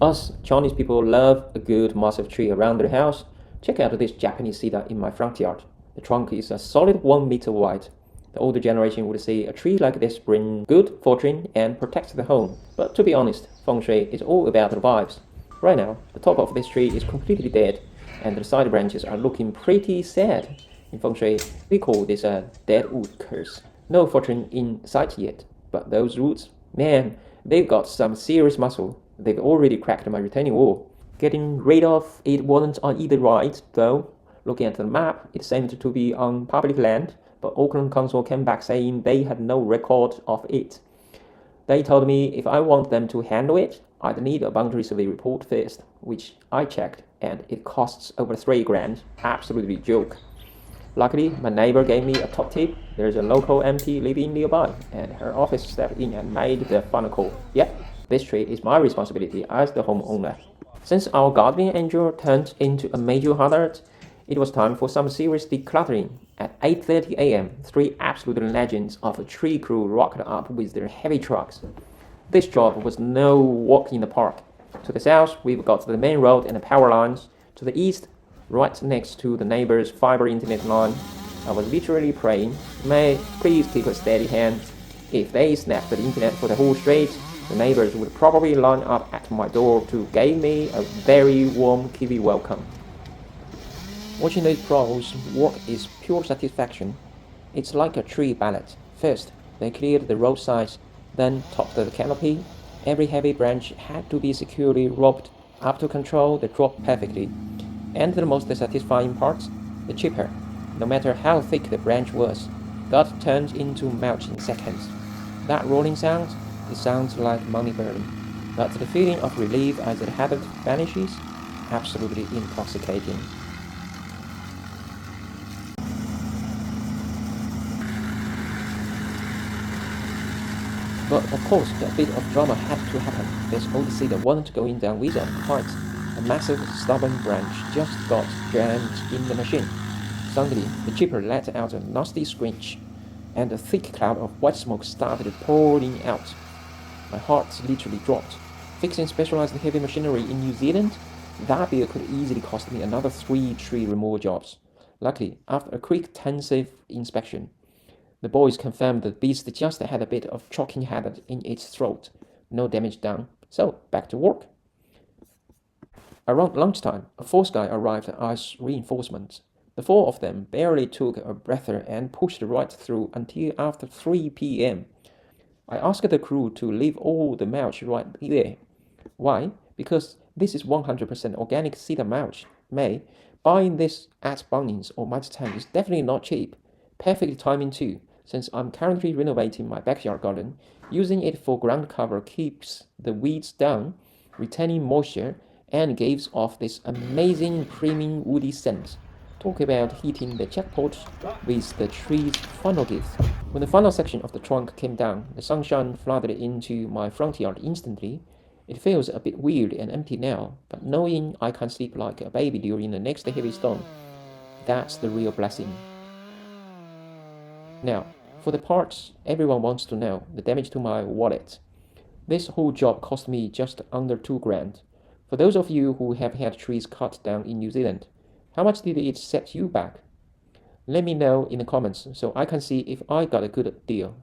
Us Chinese people love a good massive tree around their house. Check out this Japanese cedar in my front yard. The trunk is a solid 1 meter wide. The older generation would say a tree like this brings good fortune and protects the home. But to be honest, Feng Shui is all about the vibes. Right now, the top of this tree is completely dead, and the side branches are looking pretty sad. In Feng Shui, we call this a dead wood curse. No fortune in sight yet, but those roots, man, they've got some serious muscle. They've already cracked my retaining wall. Getting rid of it wasn't on either right, though. Looking at the map, it seemed to be on public land, but Auckland Council came back saying they had no record of it. They told me if I want them to handle it, I'd need a boundary survey report first, which I checked, and it costs over 3 grand. Absolutely joke. Luckily, my neighbor gave me a top tip. There's a local MP living nearby, and her office stepped in and made the final call. Yep, this tree is my responsibility as the homeowner. Since our guardian angel turned into a major hazard, it was time for some serious decluttering. At 8:30 a.m., 3 absolute legends of a tree crew rocked up with their heavy trucks. This job was no walk in the park. To the south, we've got the main road and the power lines. To the east, right next to the neighbor's fiber internet line, I was literally praying, may please keep a steady hand. If they snapped the internet for the whole street, the neighbors would probably line up at my door to give me a very warm kiwi welcome. Watching these pros work is pure satisfaction. It's like a tree ballet. First, they cleared the roadsides, then topped the canopy. Every heavy branch had to be securely roped up to control the drop perfectly. And the most satisfying part, the chipper. No matter how thick the branch was, got turned into mulch in seconds. That rolling sound, it sounds like money burning. But the feeling of relief as the hazard vanishes, absolutely intoxicating. But of course, a bit of drama had to happen. This old cedar wasn't going down without a fight. A massive, stubborn branch just got jammed in the machine. Suddenly, the chipper let out a nasty screech, and a thick cloud of white smoke started pouring out. My heart literally dropped. Fixing specialized heavy machinery in New Zealand? That bill could easily cost me another 3 tree removal jobs. Luckily, after a quick, intensive inspection, the boys confirmed the beast just had a bit of choking hazard in its throat. No damage done, so back to work. Around lunchtime, a 4th guy arrived as reinforcements. The 4 of them barely took a breather and pushed right through until after 3 p.m. I asked the crew to leave all the mulch right there. Why? Because this is 100% organic cedar mulch. May, buying this at Bunnings or Mitre 10 is definitely not cheap. Perfect timing too, since I'm currently renovating my backyard garden. Using it for ground cover keeps the weeds down, retaining moisture, and gives off this amazing creamy woody scent. Talk about hitting the jackpot with the tree's final gift. When the final section of the trunk came down, the sunshine flooded into my front yard instantly. It feels a bit weird and empty now, but knowing I can sleep like a baby during the next heavy storm, that's the real blessing. Now, for the parts everyone wants to know, the damage to my wallet. This whole job cost me just under 2 grand. For those of you who have had trees cut down in New Zealand, how much did it set you back? Let me know in the comments so I can see if I got a good deal.